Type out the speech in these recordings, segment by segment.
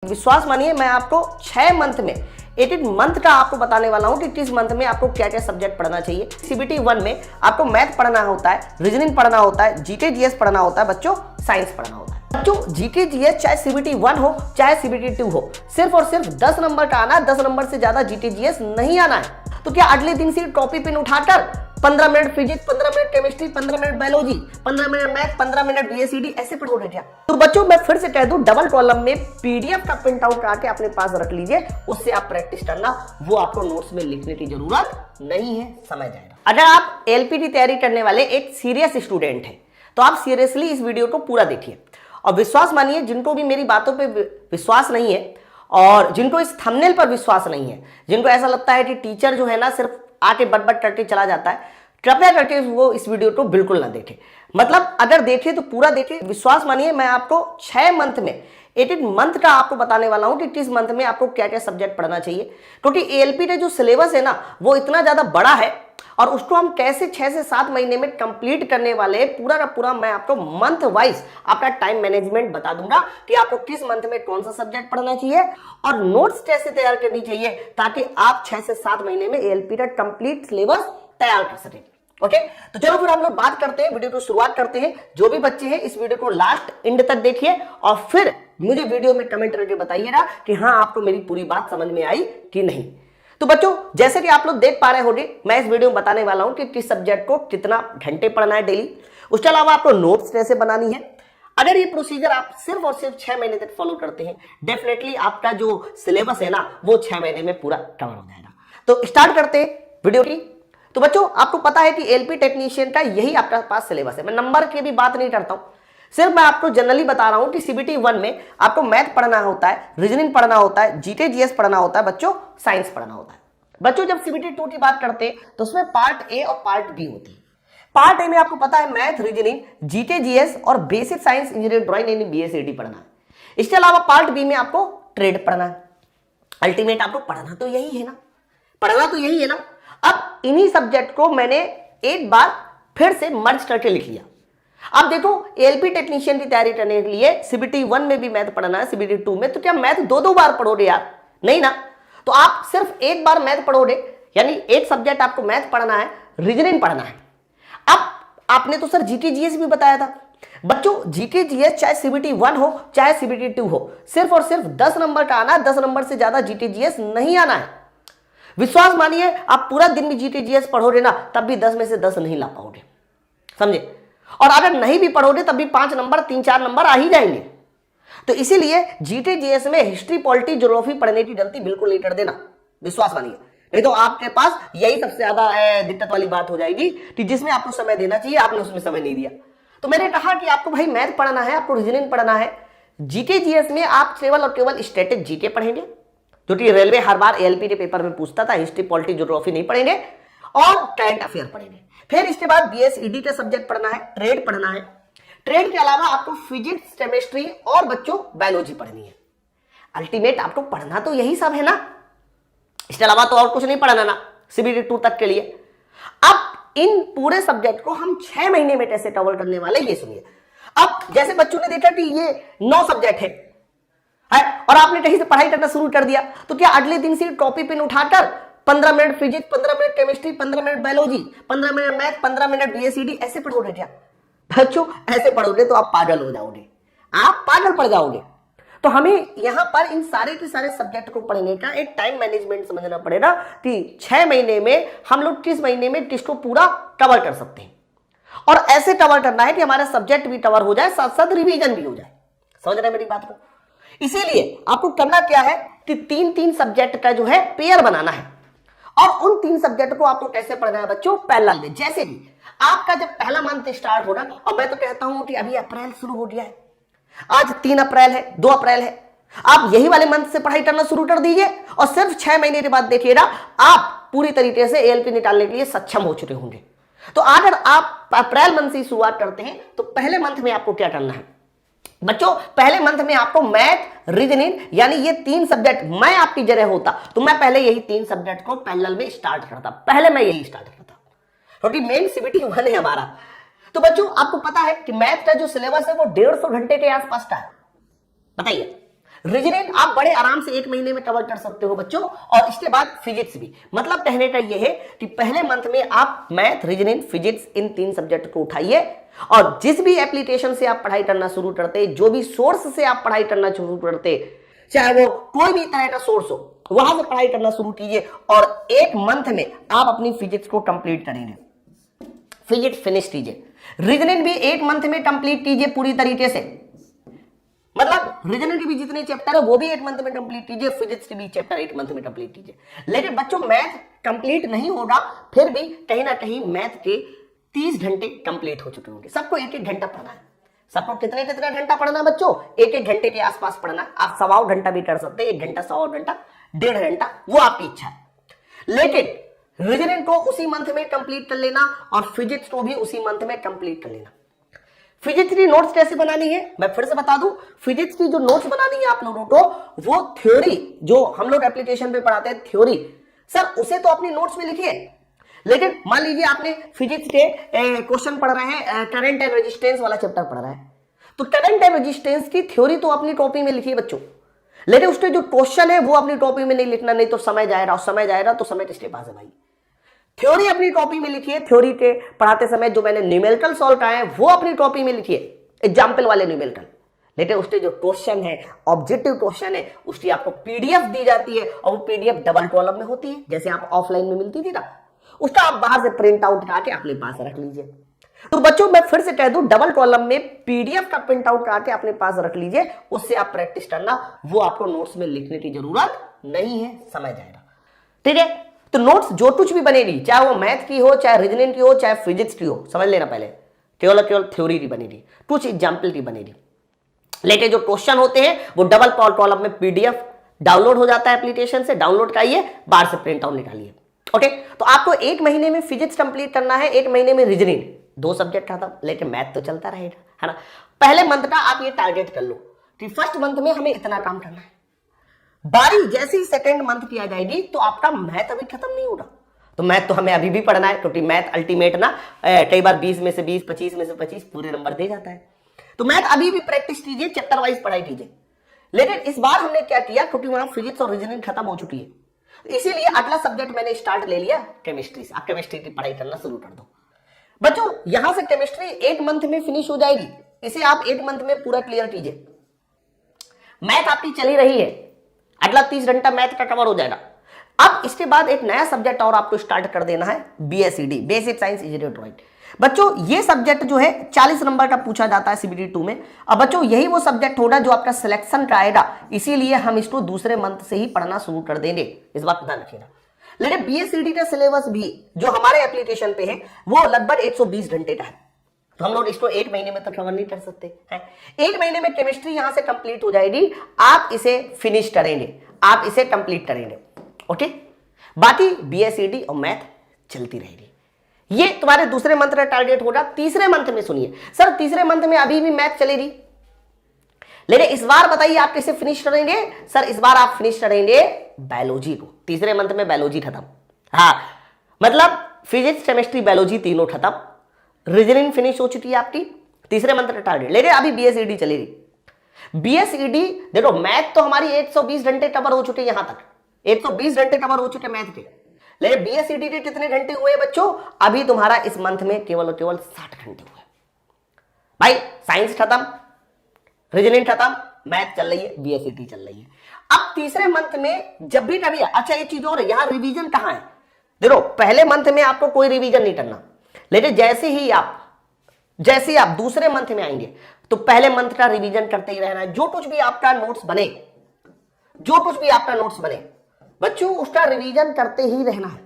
विश्वास मानिए मैं आपको 6 मंथ में 18 मंथ का आपको बताने वाला हूं कि किस मंथ में आपको क्या क्या सब्जेक्ट पढ़ना चाहिए। सीबीटी 1 में आपको मैथ पढ़ना होता है, रीजनिंग पढ़ना होता है, जीके जीएस पढ़ना होता है, बच्चों साइंस पढ़ना होता है। बच्चों जीके जीएस चाहे सीबीटी 1 हो चाहे सीबीटी 2 हो, सिर्फ और सिर्फ 10 नंबर का आना है, 10 नंबर से ज्यादा जीके जीएस नहीं आना है। तो क्या अगले दिन से कॉपी पेन उठाकर 15 minute physics, 15 minute chemistry, 15 minute biology, 15 minute math, 15 minute BSCD ऐसे पढ़ोगे क्या? तो बच्चों मैं फिर से कह दूं, डबल कॉलम में पीडीएफ का प्रिंट आउट करके अपने पास रख लीजिए, उससे आप प्रैक्टिस करना, वो आपको नोट्स में लिखने की जरूरत नहीं है, समझ जाएगा। अगर आप एलपीटी तैयारी करने वाले एक सीरियस स्टूडेंट हैं तो आप सीरियसली इस वीडियो को पूरा देखिए और विश्वास मानिए जिनको भी मेरी बातों पे विश्वास नहीं है और जिनको इस थंबनेल पर विश्वास नहीं है, जिनको ऐसा लगता है कि टीचर जो है ना सिर्फ आके बट करके चला जाता है, कृपया करके वो इस वीडियो को बिल्कुल ना देखे। मतलब अगर देखे तो पूरा देखे। विश्वास मानिए मैं आपको 6 मंथ में 18 मंथ का आपको बताने वाला हूं कि किस मंथ में आपको क्या क्या सब्जेक्ट पढ़ना चाहिए, क्योंकि एएलपी का जो सिलेबस है ना वो इतना ज्यादा बड़ा है और उसको हम कैसे 6 से 7 महीने में कंप्लीट करने वाले हैं। पूरा का पूरा मैं आपको मंथ वाइज आपका टाइम मैनेजमेंट बता दूंगा कि आपको किस मंथ में कौन सा सब्जेक्ट पढ़ना चाहिए और नोट्स कैसे तैयार करनी चाहिए ताकि आप 6 से 7 महीने में एएलपी का कंप्लीट सिलेबस तैयार कर सकें। ओके, तो चलो फिर हम लोग बात करते हैं, वीडियो को शुरुआत करते हैं। जो भी बच्चे हैं इस वीडियो को लास्ट एंड तक देखिए और फिर मुझे वीडियो में कमेंट करके बताइएगा कि हाँ आपको मेरी पूरी बात समझ में आई कि नहीं। तो बच्चों जैसे कि आप लोग देख पा रहे होंगे, मैं इस वीडियो में बताने वाला हूं कि किस सब्जेक्ट को कितना घंटे पढ़ना है डेली, उसके अलावा आपको नोट्स कैसे बनानी है। अगर ये प्रोसीजर आप सिर्फ और सिर्फ 6 महीने तक फॉलो करते हैं, डेफिनेटली आपका जो सिलेबस है ना वो 6 महीने में पूरा कवर हो जाएगा। तो स्टार्ट करते हैं वीडियो की। तो बच्चों आपको पता है कि एलपी टेक्नीशियन का यही आपके पास सिलेबस है। मैं नंबर की भी बात नहीं करता हूं, सिर्फ मैं आपको जनरली बता रहा हूं कि सीबीटी 1 में आपको मैथ पढ़ना होता है, रीजनिंग पढ़ना होता है, जीके जीएस पढ़ना होता है, बच्चों साइंस पढ़ना होता है। बच्चों जब सीबीटी 2 की बात करते हैं तो उसमें पार्ट ए और पार्ट बी होती है। पार्ट ए में आपको पता है मैथ, रीजनिंग, जीके जीएस और बेसिक साइंस, इंजीनियरिंग, ड्राइंग यानी बीएसईडी पढ़ना है। इसके अलावा पार्ट बी में आपको ट्रेड पढ़ना है। अल्टीमेट आपको पढ़ना तो यही है ना, पढ़ना तो यही है ना। अब इन्हीं सब्जेक्ट को मैंने एक बार फिर से मर्ज करके लिख लिया। अब देखो एलपी टेक्नीशियन की तैयारी करने के लिए सीबीटी 1 में भी मैथ पढ़ना है, सीबीटी 2 में, तो क्या मैथ 2 बार पढ़ोगे यार? नहीं ना। तो आप सिर्फ एक बार मैथ पढ़ोगे, यानी एक सब्जेक्ट आपको मैथ पढ़ना है, रीजनिंग पढ़ना है। अब आपने तो सर जीके जीएस भी बताया था। बच्चों जीके जीएस चाहे सीबीटी 1 हो चाहे सीबीटी 2 हो, सिर्फ और सिर्फ 10 नंबर का आना है, 10 नंबर से ज्यादा जीके जीएस नहीं आना है। विश्वास मानिए आप पूरा दिन भी जीके जीएस पढ़ोगे ना तब भी 10 में से 10 नहीं ला पाओगे, समझे? और अगर नहीं भी पढ़ोगे तब भी 5 नंबर 3-4 नंबर आ ही जाएंगे। तो इसीलिए जीके जीएस में हिस्ट्री, पॉलिटी, ज्योग्राफी पढ़ने की गलती बिल्कुल नहीं कर देना, विश्वास मानिए, नहीं तो आपके पास यही सबसे ज्यादा दिक्कत वाली बात हो जाएगी कि जिसमें आपको समय देना चाहिए आपने उसमें समय नहीं दिया। तो मैंने कहा कि आपको भाई मैथ पढ़ना है, आपको रीजनिंग पढ़ना है। जीके जीएस में आप केवल और केवल स्टैटिक जीके पढ़ेंगे, जो कि रेलवे हर बार एएलपी के पेपर में पूछता था। हिस्ट्री, पॉलिटी, ज्योग्राफी नहीं पढ़ेंगे और करंट अफेयर पढ़ेंगे। फिर इसके बाद बीएसईडी का सब्जेक्ट पढ़ना है, ट्रेड पढ़ना है। ट्रेड के अलावा आपको फिजिक्स, केमिस्ट्री और बच्चों बायोलॉजी पढ़नी है। अल्टीमेट आपको पढ़ना तो यही सब है ना, इसके अलावा तो और कुछ नहीं पढ़ना ना सीबीटी 2 तक के लिए। अब इन पूरे सब्जेक्ट को हम 6 महीने में कैसे कवर करने वाले ये सुनिए। अब जैसे बच्चों ने देखा कि ये 9 सब्जेक्ट है और आपने कहीं से पढ़ाई करना शुरू कर दिया, तो क्या अगले दिन से कॉपी पेन उठाकर 15 minute physics, 15 minute chemistry, 15 minute biology, 15 minute math, 15 minute BSED ऐसे पढ़ोगे क्या? बच्चों ऐसे पढ़ोगे तो आप पागल हो जाओगे, आप पागल पड़ जाओगे। तो हमें यहां पर इन सारे के सारे सब्जेक्ट को पढ़ने का एक टाइम मैनेजमेंट समझना पड़ेगा कि 6 महीने में हम लोग किस महीने में किसको पूरा कवर कर सकते हैं और ऐसे कवर करना है कि हमारा सब्जेक्ट भी कवर हो जाए, साथ साथ रिवीजन भी हो जाए। समझ रहे हैं मेरी बात को? इसीलिए आपको करना क्या है कि 3-3 सब्जेक्ट का जो है पेयर बनाना है और उन 3 सब्जेक्ट को आपको कैसे पढ़ना है बच्चों? पैरेलल में। जैसे भी आपका जब पहला मंथ स्टार्ट होगा, और मैं तो कहता हूं कि अभी अप्रैल शुरू हो गया है, आज 3 अप्रैल है, 2 अप्रैल है, आप यही वाले मंथ से पढ़ाई करना शुरू कर दीजिए और सिर्फ 6 महीने के बाद देखिएगा आप पूरी तरीके से एएलपी निकालने के लिए सक्षम हो चुके होंगे। तो अगर आप अप्रैल मंथ से शुरुआत करते हैं तो पहले मंथ में आपको क्या करना है बच्चों? पहले मंथ में आपको मैथ, रीजनिंग यानी ये 3 सब्जेक्ट, मैं आपकी जगह होता तो मैं पहले यही 3 सब्जेक्ट को पैरेलल में स्टार्ट करता। पहले मैं यही स्टार्ट करता क्योंकि मेन सीबीटी 1 है हमारा। तो बच्चों आपको पता है कि मैथ का जो सिलेबस है वो 150 घंटे के आसपास का है, बताइए। रीजनिंग आप बड़े आराम से 1 महीने में कवर कर सकते हो बच्चों, और इसके बाद फिजिक्स भी। मतलब कहने का ये है कि पहले मंथ में आप math, reasoning, physics in 3 subject को उठाइए, और जिस भी एप्लीकेशन से आप पढ़ाई करना शुरू करते, जो भी सोर्स से आप पढ़ाई करना शुरू करते, चाहे वो कोई भी तरह का सोर्स हो, वहां से पढ़ाई करना शुरू कीजिए, और 1 मंथ में आप अपनी फिजिक्स को कंप्लीट करेंगे, फिजिक्स फिनिश कीजिए। रीजनिंग भी 1 मंथ में कंप्लीट कीजिए पूरी तरीके से। मतलब रीजनिंग के भी जितने चैप्टर है वो भी 1 मंथ में कंप्लीट कीजिए, फिजिक्स के भी चैप्टर 1 मंथ में कंप्लीट कीजिए। लेकिन बच्चों मैथ कंप्लीट नहीं होगा, फिर भी कहीं ना कहीं मैथ के 30 घंटे कंप्लीट हो चुके होंगे। सबको 1-1 घंटा पढ़ना है। सबको कितने घंटा पढ़ना है बच्चों? 1-1 घंटे के आसपास पढ़ना। आप 1.25 घंटा भी कर सकते हैं, 1 घंटा, 1.25 घंटा, 1.5 घंटा, वो आपकी इच्छा है। लेकिन रीजनिंग को उसी मंथ में कंप्लीट कर लेना, और फिजिक्स को भी उसी मंथ में कंप्लीट कर लेना। फिजिक्स की नोट्स कैसे बनानी है मैं फिर से बता दूं। फिजिक्स की जो नोट्स बनानी है आप लोगों को, वो थ्योरी जो हम लोग एप्लीकेशन पे पढ़ाते हैं थ्योरी, सर उसे तो अपनी नोट्स में लिखिए। लेकिन मान लीजिए आपने फिजिक्स के क्वेश्चन पढ़ रहे हैं, करंट एंड रेजिस्टेंस वाला चैप्टर पढ़ रहे हैं, तो करंट एंड रेजिस्टेंस की थ्योरी तो अपनी कॉपी में लिखिए बच्चों। लेकिन उसके जो क्वेश्चन है वो अपनी कॉपी में नहीं लिखना, नहीं तो समय जाएगा, और समय जाएगा तो समय किसके पास है भाई? थ्योरी अपनी कॉपी में लिखिए। थ्योरी के पढ़ाते समय जो मैंने न्यूमेरिकल सॉल्व कराए हैं वो अपनी कॉपी में लिखिए, एग्जाम्पल वाले न्यूमेरिकल। लेकिन उसके जो क्वेश्चन है, ऑब्जेक्टिव क्वेश्चन है, उसकी आपको पीडीएफ दी जाती है, और वो पीडीएफ डबल कॉलम में होती है, जैसे आप ऑफलाइन में मिलती थी ना, उसका आप बाहर से प्रिंट आउट करके अपने पास रख लीजिए। तो बच्चों मैं फिर से कह दूं, डबल कॉलम में पीडीएफ का प्रिंट आउट करके अपने पास रख लीजिए, उससे आप प्रैक्टिस करना, वो आपको नोट्स में लिखने की जरूरत नहीं है, समझ जाएगा। ठीक है, तो नोट्स जो कुछ भी बनेगी, चाहे वो मैथ की हो, चाहे रीजनिंग की हो, चाहे फिजिक्स की हो, समझ लेना पहले, केवल थ्योरी की बनेगी, कुछ एग्जाम्पल की बनेगी। लेकिन जो क्वेश्चन होते हैं वो डबल कॉलम में पीडीएफ डाउनलोड हो जाता है एप्लीकेशन से, डाउनलोड कराइए, बाहर से प्रिंट आउट निकालिए। ओके, तो आपको 1 महीने में फिजिक्स कंप्लीट करना है, 1 महीने में रीजनिंग, 2 सब्जेक्ट खत्म। लेकिन मैथ तो चलता रहेगा, है ना। पहले मंथ का आप ये टारगेट कर लो कि फर्स्ट मंथ में हमें इतना काम करना है। बारी जैसे ही सेकेंड मंथ की आ जाएगी तो आपका मैथ अभी खत्म नहीं होगा। तो मैथ तो हमें अभी भी पढ़ना है, क्योंकि मैथ अल्टीमेट ना कई बार 20 में से 20, 25 में से 25 पूरे नंबर दे जाता है। तो मैथ अभी भी प्रैक्टिस कीजिए, चैप्टर वाइज पढ़ाई कीजिए। लेकिन इस बार हमने क्या किया, क्योंकि वहां फिजिक्स और रीजनिंग खत्म हो चुकी है, इसीलिए अगला सब्जेक्ट मैंने स्टार्ट ले लिया केमिस्ट्री से। आप केमिस्ट्री की पढ़ाई करना शुरू कर दो बच्चों। यहां से केमिस्ट्री 1 मंथ में फिनिश हो जाएगी, इसे आप 1 मंथ में पूरा क्लियर कीजिए। मैथ आपकी चली रही है, अगला 30 घंटा मैथ का कवर हो जाएगा। अब इसके बाद एक नया सब्जेक्ट और आपको स्टार्ट कर देना है, बीएसईडी, बेसिक साइंस इंजीनियरिंग ड्राइंग। बच्चों ये सब्जेक्ट जो है 40 नंबर का पूछा जाता है सीबीटी 2 में। अब बच्चों यही वो सब्जेक्ट होगा जो आपका सिलेक्शन का आएगा, इसीलिए हम इसको दूसरे मंथ से ही पढ़ना शुरू कर देंगे, इस बात ध्यान रखिएगा। लेकिन बीएसईडी का सिलेबस भी जो हमारे एप्लीकेशन पे है वो लगभग 120 घंटे का है, तो हम लोग इसको 1 महीने में तो कवर नहीं कर सकते हैं। 1 महीने में केमिस्ट्री यहां से कंप्लीट हो जाएगी, आप इसे फिनिश करेंगे, आप इसे कंप्लीट करेंगे। ओके, बाकी बीएसईडी और मैथ चलती रहेगी। ये तुम्हारे दूसरे मंथ का टारगेट होगा। तीसरे मंथ में सुनिए, सर तीसरे मंथ में अभी भी मैथ चलेगी, लेकिन इस बार बताइए आप कैसे फिनिश करेंगे? सर इस बार आप फिनिश करेंगे बायोलॉजी को। तीसरे मंथ में बायोलॉजी खत्म, हाँ मतलब फिजिक्स, केमिस्ट्री, बायोलॉजी तीनों खत्म। रीजनिंग फिनिश हो चुकी है आपकी, तीसरे मंथ का टारगेट। लेकिन अभी बीएसईडी चलेगी। बीएसईडी देखो, मैथ तो हमारी 120 घंटे कवर हो चुके, यहां तक 120 घंटे कवर हो चुके मैथ के। लेकिन बीएसईडी के कितने घंटे हुए बच्चों? अभी तुम्हारा इस मंथ में केवल और केवल 60 घंटे हुए। भाई साइंस खत्म, रीजनिंग खत्म, मैथ चल रही है, बीएसईडी चल रही है। अब तीसरे मंथ में जब भी कभी, अच्छा एक चीज और, यहां रिवीजन कहां है? देखो पहले मंथ में आपको कोई रिवीजन नहीं करना, लेकिन जैसे ही आप दूसरे मंथ में आएंगे तो पहले मंथ का रिवीजन करते ही रहना है। जो कुछ भी आपका नोट्स बने बच्चों उसका रिवीजन करते ही रहना है।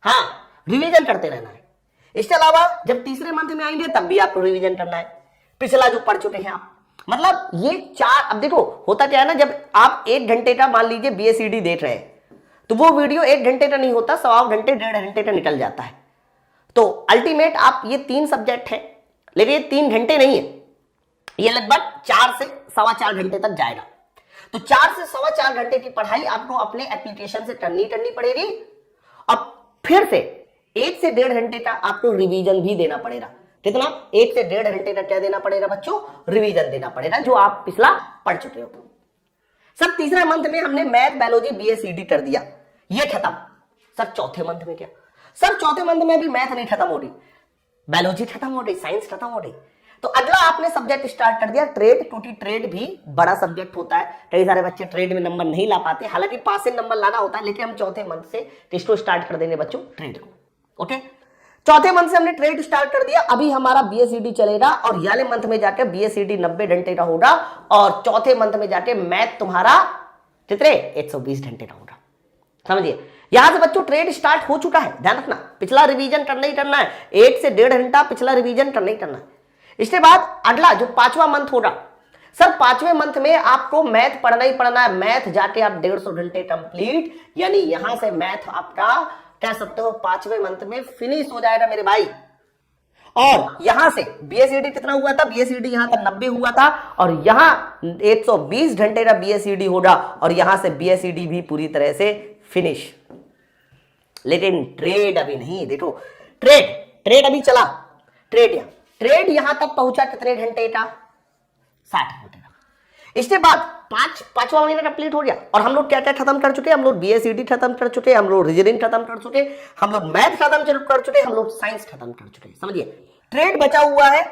हाँ, रिवीजन करते रहना है। इसके अलावा जब तीसरे मंथ में आएंगे तब भी आपको रिवीजन करना है, पिछला जो पढ़ चुके हैं आप। मतलब ये 4, अब देखो होता क्या है ना, जब आप 1 घंटे का मान लीजिए बीएसईडी देख रहे हैं तो वो वीडियो 1 घंटे का नहीं होता, 1.25 घंटे 1.5 घंटे का निकल जाता है। तो अल्टीमेट आप ये 3 सब्जेक्ट है, लेकिन ये 3 घंटे नहीं है, ये लगभग 4 से 4.25 घंटे तक जाएगा। तो 4 से 4.25 घंटे की पढ़ाई आपको अपने एप्लीकेशन से करनी पड़ेगी। अब फिर से 1 से 1.5 घंटे का आपको रिवीजन भी देना पड़ेगा। कितना? 1 से 1.5 घंटे का क्या देना पड़ेगा बच्चों? रिवीजन देना पड़ेगा, जो आप पिछला पढ़ चुके हो। सर तीसरा मंथ में हमने मैथ बायोलॉजी BSED कर दिया, ये खत्म। सर चौथे मंथ में क्या? सर चौथे मंथ में भी मैथ नहीं खत्म हो रही, बायोलॉजी खत्म हो रही, साइंस खत्म हो रही। तो अगला आपने सब्जेक्ट स्टार्ट कर दिया ट्रेड, क्योंकि ट्रेड भी बड़ा सब्जेक्ट होता है। कई सारे बच्चे ट्रेड में नंबर नहीं ला पाते, हालांकि पासिंग नंबर लाना होता है, लेकिन हम चौथे मंथ से इसको स्टार्ट कर देंगे बच्चों ट्रेड को। ओके, चौथे मंथ से हमने ट्रेड स्टार्ट कर दिया। अभी हमारा BSED चलेगा और याले मंथ में जाके BSED 90 घंटे का होगा और चौथे मंथ में जाके मैथ तुम्हारा कितने 120 घंटे का होगा। समझिए, यहां से बच्चों ट्रेड स्टार्ट हो चुका है, ध्यान रखना। पिछला रिवीजन करना ही करना है, 1 से 1.5 घंटा पिछला रिवीजन करना ही करना है। इसके बाद अगला जो 5वां मंथ होगा, सर 5वें मंथ में आपको मैथ पढ़ना ही पढ़ना है। मैथ जाके आप 150 घंटे कंप्लीट, यानी यहां से मैथ आपका कह सकते हो 5वें मंथ में फिनिश हो जाएगा मेरे भाई। और यहां से BSED कितना हुआ था? BSED यहां तक 90 हुआ था और यहां 120 घंटे का BSED होगा और यहां से BSED भी पूरी तरह से फिनिश। लेकिन ट्रेड अभी नहीं, देखो ट्रेड अभी चला। ट्रेड यहां तक पहुंचा कितने घंटे का? 60 घंटे का। इसके बाद पांचवा महीना कंप्लीट हो गया और हम लोग क्या क्या खत्म कर चुके? हम लोग BSED खत्म कर चुके, हम लोग रीजनिंग खत्म कर चुके, हम लोग मैथ खत्म कर चुके, हम लोग साइंस खत्म कर चुके। समझिए, ट्रेड बचा हुआ है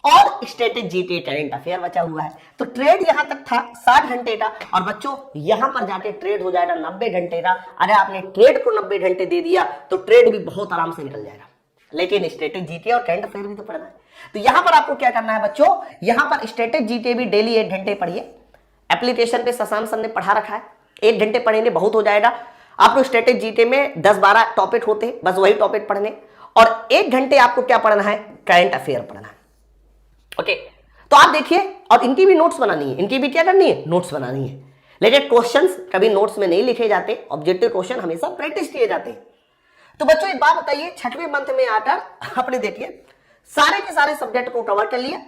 और स्टैटिक जीके करंट अफेयर बचा हुआ है। तो ट्रेड यहां तक था 60 घंटे का और बच्चों यहां पर जाके ट्रेड हो जाएगा 90 घंटे का। अरे आपने ट्रेड को 90 घंटे दे दिया तो ट्रेड भी बहुत आराम से निकल जाएगा, लेकिन स्टैटिक जीके और करंट अफेयर भी तो पढ़ना है। तो यहां पर आपको क्या करना है बच्चों? यहां पर स्टैटिक जीके भी डेली 1 घंटे पढ़िए। एप्लीकेशन पे शशांक सर ने पढ़ा रखा है, 1 घंटे पढ़ेंगे बहुत हो जाएगा। आपको स्टैटिक जीके में 10-12 टॉपिक होते हैं, बस वही टॉपिक पढ़ने और 1 घंटे आपको क्या पढ़ना है? करंट अफेयर पढ़ना है। ओके, तो आप देखिए, और इनकी भी नोट्स बनानी है, इनकी भी क्या करनी है? नोट्स बनानी है। लेकिन क्वेश्चंस कभी नोट्स में नहीं लिखे जाते, ऑब्जेक्टिव क्वेश्चन हमेशा प्रैक्टिस किए जाते हैं। तो बच्चों एक बात बताइए, 6वें मंथ में आकर आपने देखिए सारे के सारे सब्जेक्ट को कवर कर लिया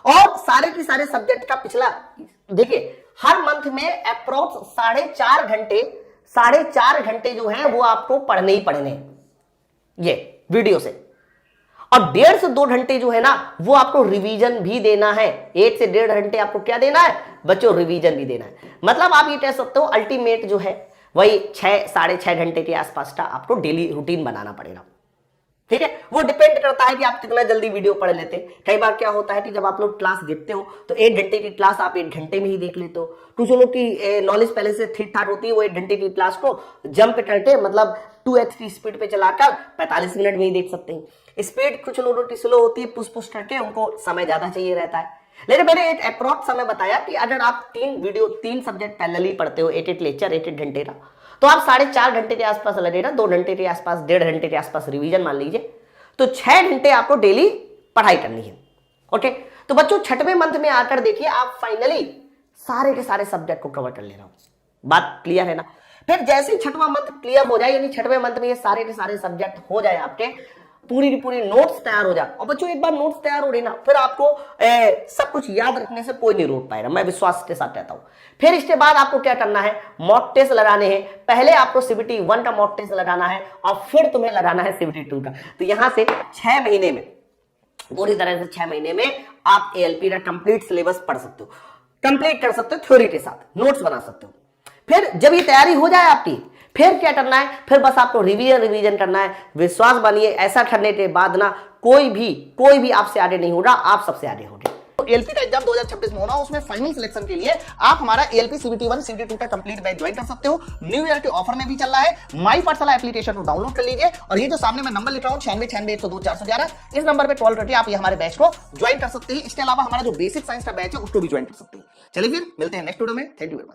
और सारे के सारे सब्जेक्ट का पिछला देखिए हर मंथ में अप्रोक्स 4.5 घंटे जो है वो आपको पढ़ने ही पढ़ने ये वीडियो से, और 1.5 से 2 घंटे जो है ना वो आपको रिवीजन भी देना है। 1 से 1.5 घंटे आपको क्या देना है बच्चों? रिवीजन भी देना है। मतलब आप ये कह सकते हो अल्टीमेट जो है वही 6-6.5 घंटे के आसपास का आपको डेली रूटीन बनाना पड़ेगा। ठीक है, वो डिपेंड करता है कि आप कितना जल्दी वीडियो पढ़ लेते हैं। कई बार क्या होता है कि जब आप लोग क्लास देखते हो तो 1 घंटे की क्लास आप 1 घंटे में ही देख लेते हो। कुछ लोग की नॉलेज पहले से ठीक ठाक होती है, वो 1 घंटे की क्लास को जंप करके मतलब 2x की स्पीड पे चलाकर 45 मिनट में ही देख सकते हैं। स्पीड कुछ लोगों की स्लो होती है, पुश करके उनको समय ज्यादा चाहिए रहता है। लेकिन मैंने एक अप्रोक्स समय बताया कि अगर आप 3 सब्जेक्ट पैरेलली पढ़ते हो, 1 लेक्चर 1 घंटे का, तो आप 4.5 घंटे के आसपास लगेगा, 2 घंटे के आसपास, 1.5 घंटे के आसपास रिवीजन मान लीजिए, तो 6 घंटे आपको डेली पढ़ाई करनी है। ओके, तो बच्चों 6वें मंथ में आकर देखिए आप फाइनली सारे के सारे सब्जेक्ट को कवर कर ले रहा हूं। बात क्लियर है ना? फिर जैसे ही 6वां मंथ क्लियर हो जाए, यानी 6वें मंथ में ये सारे के सारे सब्जेक्ट हो जाए, आपके पूरी की पूरी नोट्स तैयार हो जाए, और बच्चों एक बार नोट्स तैयार हो रही ना, फिर आपको सब कुछ याद रखने से कोई नहीं रोक पाएगा, मैं विश्वास के साथ कहता हूं। फिर इसके बाद आपको क्या करना है? मॉक टेस्ट लगाने हैं। पहले आपको CBT 1 का मॉक टेस्ट लगाना है और फिर तुम्हें लगाना है CBT 2 का। तो यहां से 6 महीने में, पूरी तरह से 6 महीने में आप ALP का कंप्लीट सिलेबस पढ़ सकते हो, कंप्लीट कर सकते हो, थ्योरी के साथ नोट्स बना सकते हो। फिर जब ये तैयारी हो जाए आपकी, फिर क्या करना है? फिर बस आपको रिवीजन करना है। विश्वास बनिए, ऐसा करने के बाद ना कोई भी आपसे आगे नहीं होगा, आप सबसे आगे होंगे। तो ALP का एग्जाम 2026 में होना, उसमें फाइनल सिलेक्शन के लिए आप हमारा ALP CBT 1 CBT 2 का कंप्लीट बैच ज्वाइन कर सकते हो। न्यू ईयर के ऑफर में भी चल रहा है। माई पाठशाला एप्लीकेशन को डाउनलोड कर लीजिए और ये जो सामने मैं नंबर लिख रहा हूँ 9696102411, इस नंबर पे कॉल करके आप ये हमारे बैच को ज्वाइन कर सकते हैं। इसके अलावा हमारा जो बेसिक साइंस का बैच है उसको भी ज्वाइन कर सकते हैं। चलिए फिर मिलते हैं नेक्स्ट वीडियो में। Thank you very much.